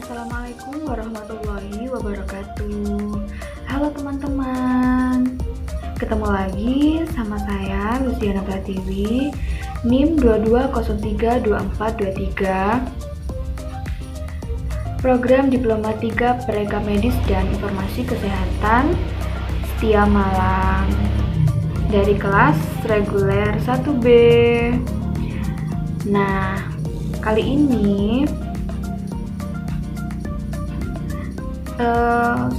Assalamualaikum warahmatullahi wabarakatuh. Halo teman-teman, ketemu lagi sama saya Luciana Pratiwi, NIM 22032423, Program Diploma 3 Pereka Medis dan Informasi Kesehatan, Setia Malang, dari kelas reguler 1B. Nah, kali ini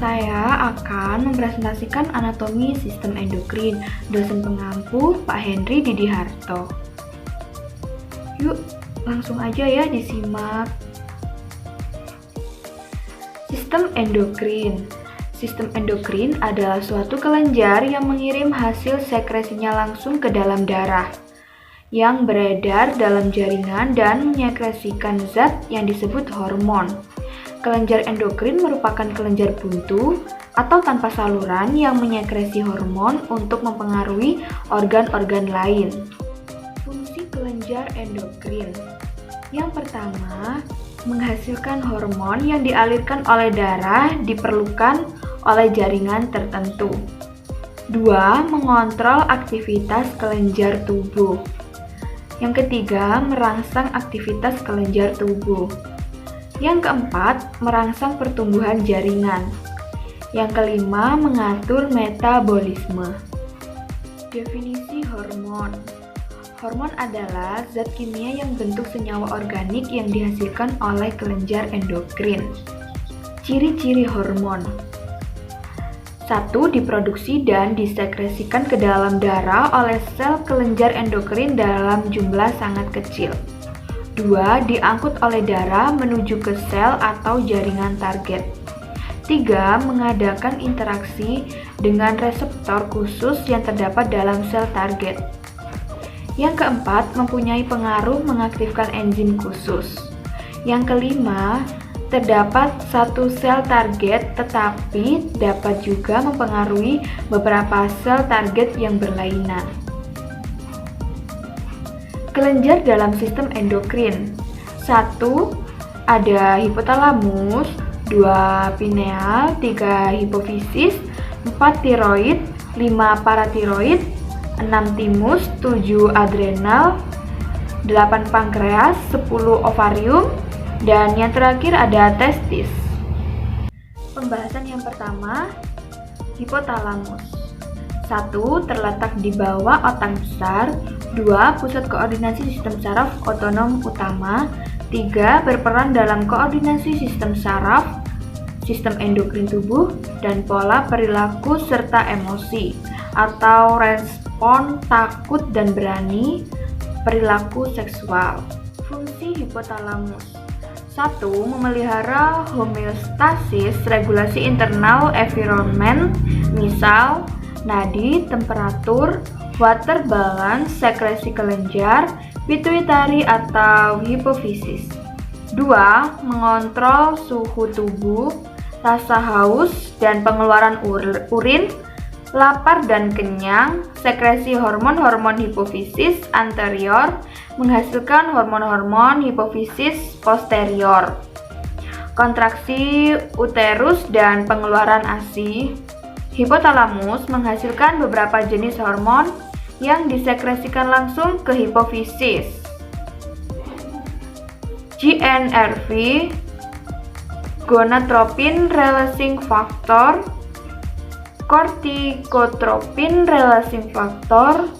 saya akan mempresentasikan anatomi sistem endokrin. Dosen pengampu Pak Henry Didiharto. Yuk, langsung aja ya disimak. Sistem endokrin. Sistem endokrin adalah suatu kelenjar yang mengirim hasil sekresinya langsung ke dalam darah, yang beredar dalam jaringan dan menyekresikan zat yang disebut hormon. Kelenjar endokrin merupakan kelenjar buntu atau tanpa saluran yang menyekresi hormon untuk mempengaruhi organ-organ lain. Fungsi kelenjar endokrin. Yang pertama, menghasilkan hormon yang dialirkan oleh darah diperlukan oleh jaringan tertentu. 2. Mengontrol aktivitas kelenjar tubuh. Yang ketiga, merangsang aktivitas kelenjar tubuh. Yang keempat, merangsang pertumbuhan jaringan. Yang kelima, mengatur metabolisme. Definisi hormon. Hormon adalah zat kimia yang bentuk senyawa organik yang dihasilkan oleh kelenjar endokrin. Ciri-ciri hormon. 1. Diproduksi dan disekresikan ke dalam darah oleh sel kelenjar endokrin dalam jumlah sangat kecil. 2. Diangkut oleh darah menuju ke sel atau jaringan target. 3. Mengadakan interaksi dengan reseptor khusus yang terdapat dalam sel target. Yang keempat, mempunyai pengaruh mengaktifkan enzim khusus. Yang kelima, terdapat satu sel target tetapi dapat juga mempengaruhi beberapa sel target yang berlainan. Kelenjar dalam sistem endokrin. 1. Ada hipotalamus, 2. pineal, 3. hipofisis, 4. tiroid, 5. paratiroid, 6. timus, 7. adrenal, 8. pankreas, 10. ovarium, dan yang terakhir ada testis. Pembahasan yang pertama, hipotalamus. 1. Terletak di bawah otak besar. 2. Pusat koordinasi sistem saraf otonom utama. 3. Berperan dalam koordinasi sistem saraf, sistem endokrin tubuh, dan pola perilaku serta emosi atau respon takut dan berani, perilaku seksual. Fungsi hipotalamus. 1. Memelihara homeostasis regulasi internal environment, misal nadi, temperatur, water balance, sekresi kelenjar, pituitari atau hipofisis. 2. Mengontrol suhu tubuh, rasa haus dan pengeluaran urin, lapar dan kenyang, sekresi hormon-hormon hipofisis anterior, menghasilkan hormon-hormon hipofisis posterior, kontraksi uterus dan pengeluaran ASI. Hipotalamus menghasilkan beberapa jenis hormon yang disekresikan langsung ke hipofisis. GnRV, gonadotropin releasing factor, corticotropin releasing factor,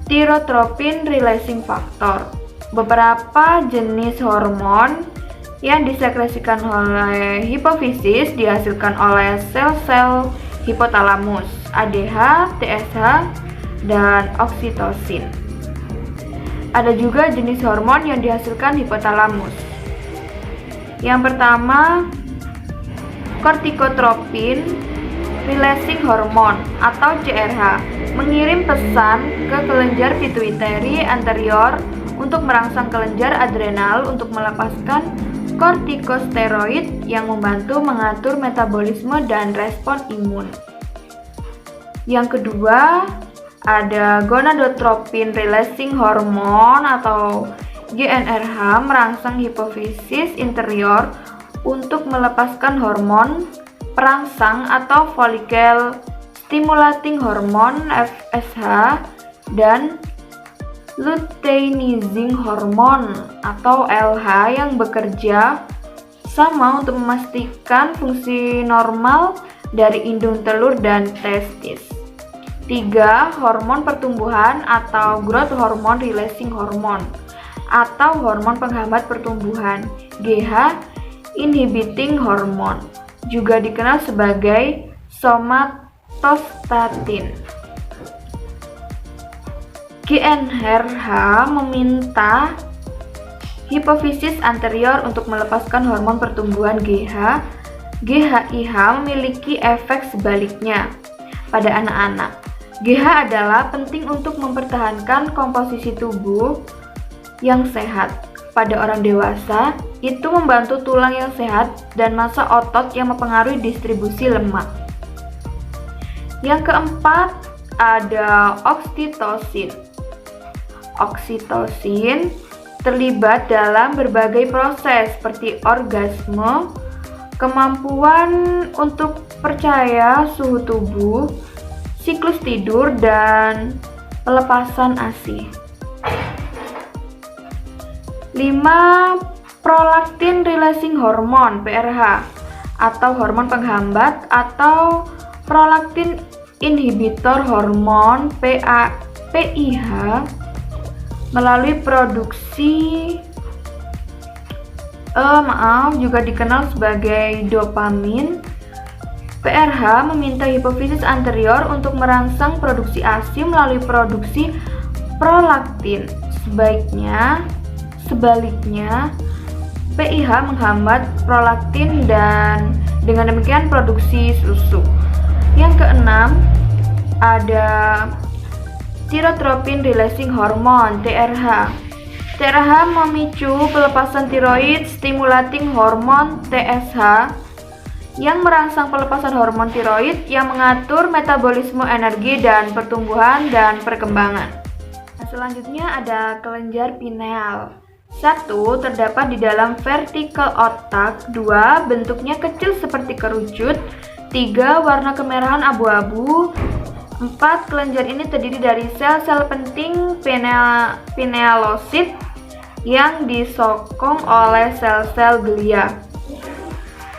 thyrotropin releasing factor. Beberapa jenis hormon yang disekresikan oleh hipofisis dihasilkan oleh sel-sel hipotalamus, ADH, TSH, dan oksitosin. Ada juga jenis hormon yang dihasilkan hipotalamus. Yang pertama, corticotropin releasing hormone atau CRH mengirim pesan ke kelenjar pituitari anterior untuk merangsang kelenjar adrenal untuk melepaskan kortikosteroid yang membantu mengatur metabolisme dan respon imun. Yang kedua, ada gonadotropin releasing hormone atau GnRH merangsang hipofisis interior untuk melepaskan hormon perangsang atau follicle stimulating hormone FSH dan luteinizing hormone atau LH yang bekerja sama untuk memastikan fungsi normal dari indung telur dan testis. 3. Hormon pertumbuhan atau growth hormone releasing hormone atau hormon penghambat pertumbuhan GH inhibiting hormone, juga dikenal sebagai somatostatin. GnRH meminta hipofisis anterior untuk melepaskan hormon pertumbuhan GH. GHIH memiliki efek sebaliknya pada anak-anak. GH adalah penting untuk mempertahankan komposisi tubuh yang sehat. Pada orang dewasa, itu membantu tulang yang sehat dan massa otot yang mempengaruhi distribusi lemak. Yang keempat, ada oksitosin. Oksitosin terlibat dalam berbagai proses seperti orgasme, kemampuan untuk percaya suhu tubuh, siklus tidur, dan pelepasan ASI. 5. Prolactin releasing hormone PRH atau hormon penghambat atau prolactin inhibitor hormone PIH melalui produksi juga dikenal sebagai dopamin. PRH meminta hipofisis anterior untuk merangsang produksi ASI melalui produksi prolaktin. Sebaliknya, PIH menghambat prolaktin dan dengan demikian produksi susu. Yang keenam, ada Thyrotropic releasing hormone TRH. TRH memicu pelepasan tiroid stimulating hormone TSH yang merangsang pelepasan hormon tiroid yang mengatur metabolisme energi dan pertumbuhan dan perkembangan. Selanjutnya ada kelenjar pineal. 1. Terdapat di dalam vertikal otak. 2. Bentuknya kecil seperti kerucut. 3. Warna kemerahan abu-abu. 4. Kelenjar ini terdiri dari sel-sel penting pinealosit yang disokong oleh sel-sel glia.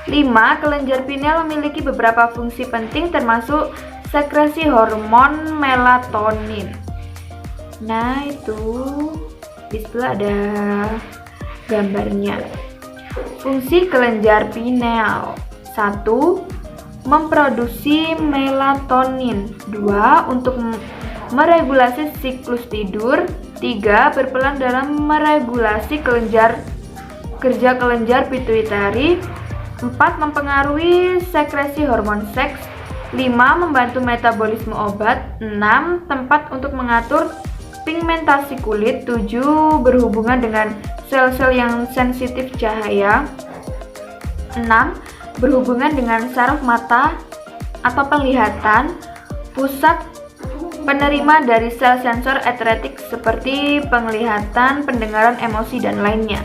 5. Kelenjar pineal memiliki beberapa fungsi penting termasuk sekresi hormon melatonin. Nah, itu di sebelah ada gambarnya. Fungsi kelenjar pineal. 1. Memproduksi melatonin. 2. Untuk meregulasi siklus tidur. 3. Berperan dalam meregulasi kerja kelenjar pituitari. 4. Mempengaruhi sekresi hormon seks. 5. Membantu metabolisme obat. 6. Tempat untuk mengatur pigmentasi kulit. 7. Berhubungan dengan sel-sel yang sensitif cahaya. 6. Berhubungan dengan saraf mata atau penglihatan, pusat penerima dari sel sensor atretik seperti penglihatan, pendengaran, emosi, dan lainnya.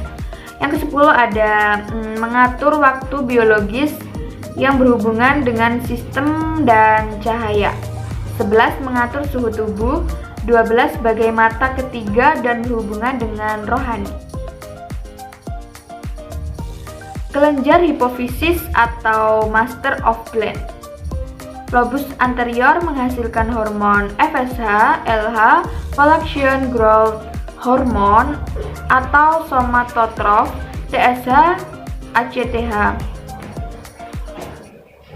Yang ke-10 ada mengatur waktu biologis yang berhubungan dengan sistem dan cahaya. 11. Mengatur suhu tubuh. 12. Sebagai mata ketiga dan berhubungan dengan rohani. Kelenjar hipofisis atau master of gland. Lobus anterior menghasilkan hormon FSH, LH, prolactin growth hormone atau somatotrof, TSH, ACTH.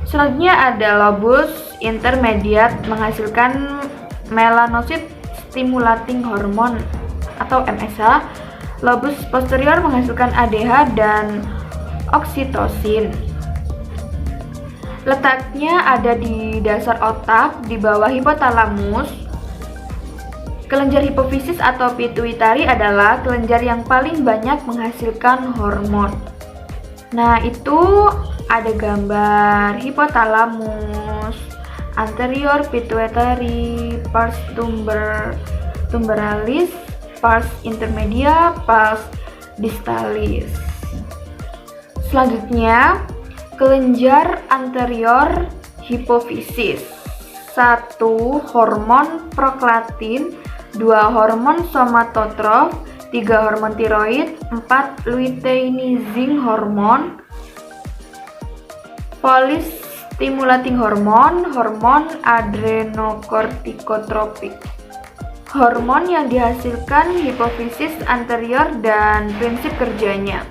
Selanjutnya ada lobus intermediate menghasilkan melanocyte stimulating hormone atau MSH. Lobus posterior menghasilkan ADH dan oksitosin. Letaknya ada di dasar otak, di bawah hipotalamus. Kelenjar hipofisis atau pituitari adalah kelenjar yang paling banyak menghasilkan hormon. Nah, itu ada gambar hipotalamus, anterior pituitary, pars tumbralis, pars intermedia, pars distalis. Selanjutnya, kelenjar anterior hipofisis. 1. Hormon prolaktin, 2. Hormon somatotrof, 3. Hormon tiroid, 4. Luteinizing hormon, follic stimulating hormon, hormon adrenokortikotropik. Hormon yang dihasilkan hipofisis anterior dan prinsip kerjanya.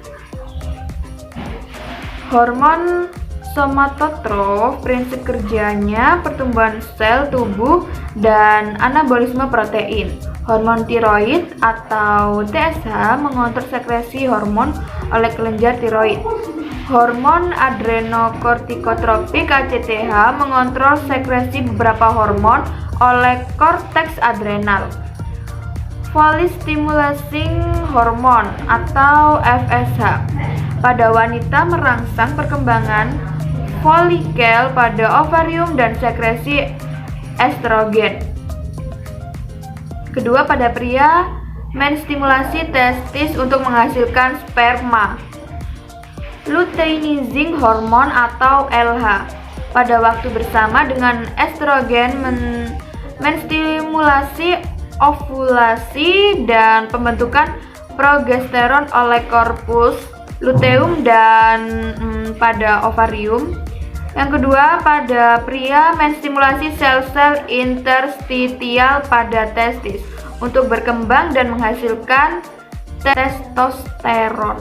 Hormon somatotrof, prinsip kerjanya pertumbuhan sel tubuh dan anabolisme protein. Hormon tiroid atau TSH mengontrol sekresi hormon oleh kelenjar tiroid. Hormon adrenokortikotropik ACTH mengontrol sekresi beberapa hormon oleh korteks adrenal. Follic stimulating hormone atau FSH pada wanita merangsang perkembangan folikel pada ovarium dan sekresi estrogen. Kedua, pada pria menstimulasi testis untuk menghasilkan sperma. Luteinizing hormone atau LH pada waktu bersama dengan estrogen menstimulasi ovulasi dan pembentukan progesteron oleh korpus luteum dan pada ovarium. Yang kedua, pada pria menstimulasi sel-sel interstitial pada testis untuk berkembang dan menghasilkan testosteron.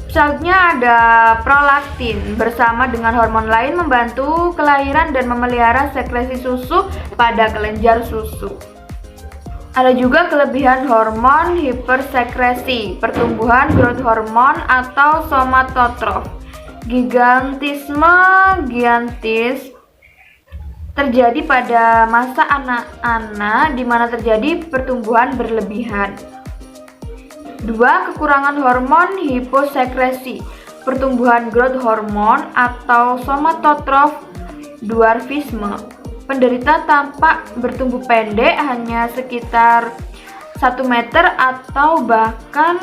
Selanjutnya ada prolaktin bersama dengan hormon lain membantu kelahiran dan memelihara sekresi susu pada kelenjar susu. Ada juga kelebihan hormon hipersekresi, pertumbuhan growth hormone atau somatotrof. Gigantisme gigantis terjadi pada masa anak-anak di mana terjadi pertumbuhan berlebihan. 2. Kekurangan hormon hiposekresi, pertumbuhan growth hormone atau somatotrof dwarfisme. Penderita tampak bertumbuh pendek hanya sekitar 1 meter atau bahkan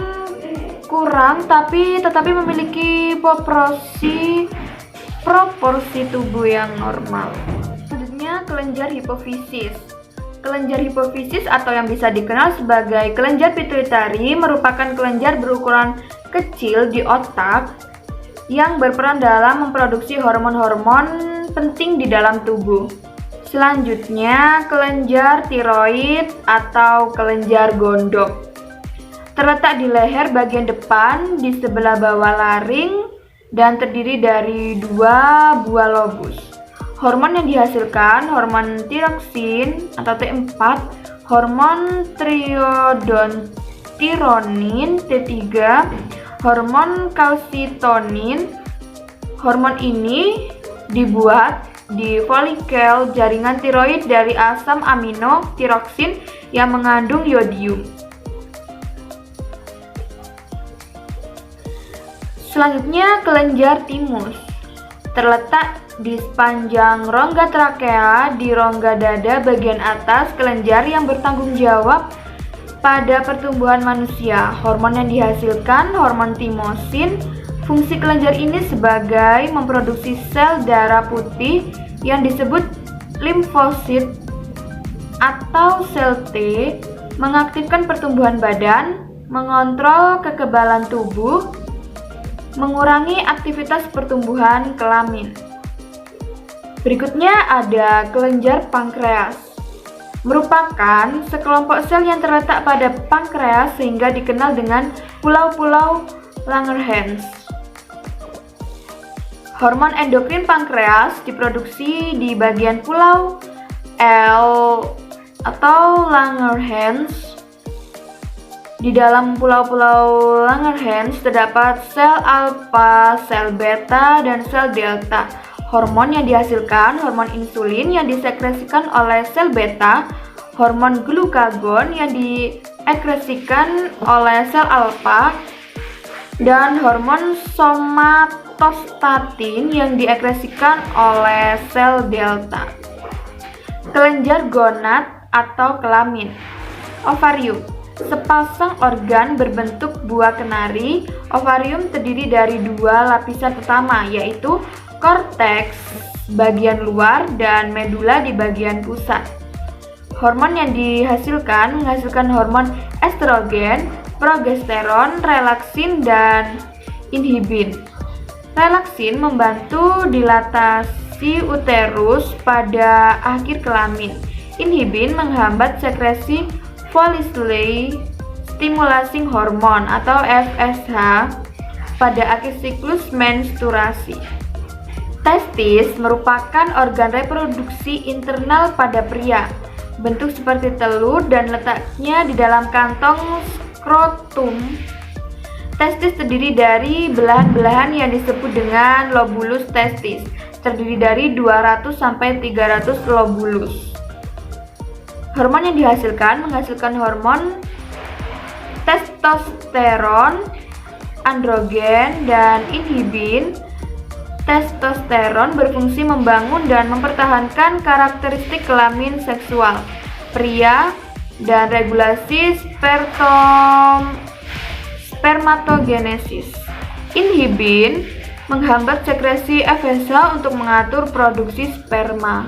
kurang, tetapi memiliki proporsi tubuh yang normal. Selanjutnya, kelenjar hipofisis. Kelenjar hipofisis atau yang bisa dikenal sebagai kelenjar pituitari merupakan kelenjar berukuran kecil di otak yang berperan dalam memproduksi hormon-hormon penting di dalam tubuh. Selanjutnya, kelenjar tiroid atau kelenjar gondok. Terletak di leher bagian depan di sebelah bawah laring dan terdiri dari 2 buah lobus. Hormon yang dihasilkan hormon tiroksin atau T4, hormon triodontironin T3, hormon kalsitonin. Hormon ini dibuat di folikel jaringan tiroid dari asam amino tiroksin yang mengandung yodium. Selanjutnya, kelenjar timus. Terletak di sepanjang rongga trakea di rongga dada bagian atas kelenjar yang bertanggung jawab pada pertumbuhan manusia. Hormon yang dihasilkan hormon timosin. Fungsi kelenjar ini sebagai memproduksi sel darah putih yang disebut limfosit atau sel T, mengaktifkan pertumbuhan badan, mengontrol kekebalan tubuh, mengurangi aktivitas pertumbuhan kelamin. Berikutnya ada kelenjar pankreas. Merupakan sekelompok sel yang terletak pada pankreas sehingga dikenal dengan pulau-pulau Langerhans. Hormon endokrin pankreas diproduksi di bagian pulau L atau Langerhans. Di dalam pulau-pulau Langerhans terdapat sel alfa, sel beta, dan sel delta. Hormon yang dihasilkan hormon insulin yang disekresikan oleh sel beta, hormon glukagon yang diekresikan oleh sel alfa, dan hormon somatostatin yang diekresikan oleh sel delta. Kelenjar gonad atau kelamin. Ovarium. sepasang organ berbentuk buah kenari. Ovarium terdiri dari dua lapisan utama, yaitu korteks bagian luar dan medula di bagian pusat. Hormon yang menghasilkan hormon estrogen, progesteron, relaksin, dan inhibin. Relaksin membantu dilatasi uterus pada akhir kelamin. Inhibin menghambat sekresi follicle stimulating hormone atau FSH pada akhir siklus menstruasi. Testis merupakan organ reproduksi internal pada pria, bentuk seperti telur dan letaknya di dalam kantong skrotum. Testis terdiri dari belahan-belahan yang disebut dengan lobulus testis, terdiri dari 200-300 lobulus. Hormon yang menghasilkan hormon testosteron, androgen, dan inhibin. Testosteron berfungsi membangun dan mempertahankan karakteristik kelamin seksual pria dan regulasi spermatogenesis. Inhibin menghambat sekresi FSH untuk mengatur produksi sperma.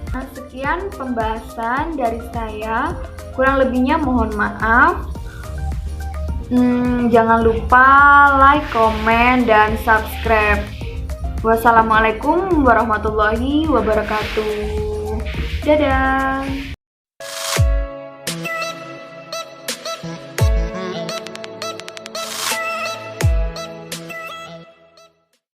Nah, sekian pembahasan dari saya. Kurang lebihnya mohon maaf. Jangan lupa like, komen, dan subscribe. Wassalamualaikum warahmatullahi wabarakatuh. Dadah.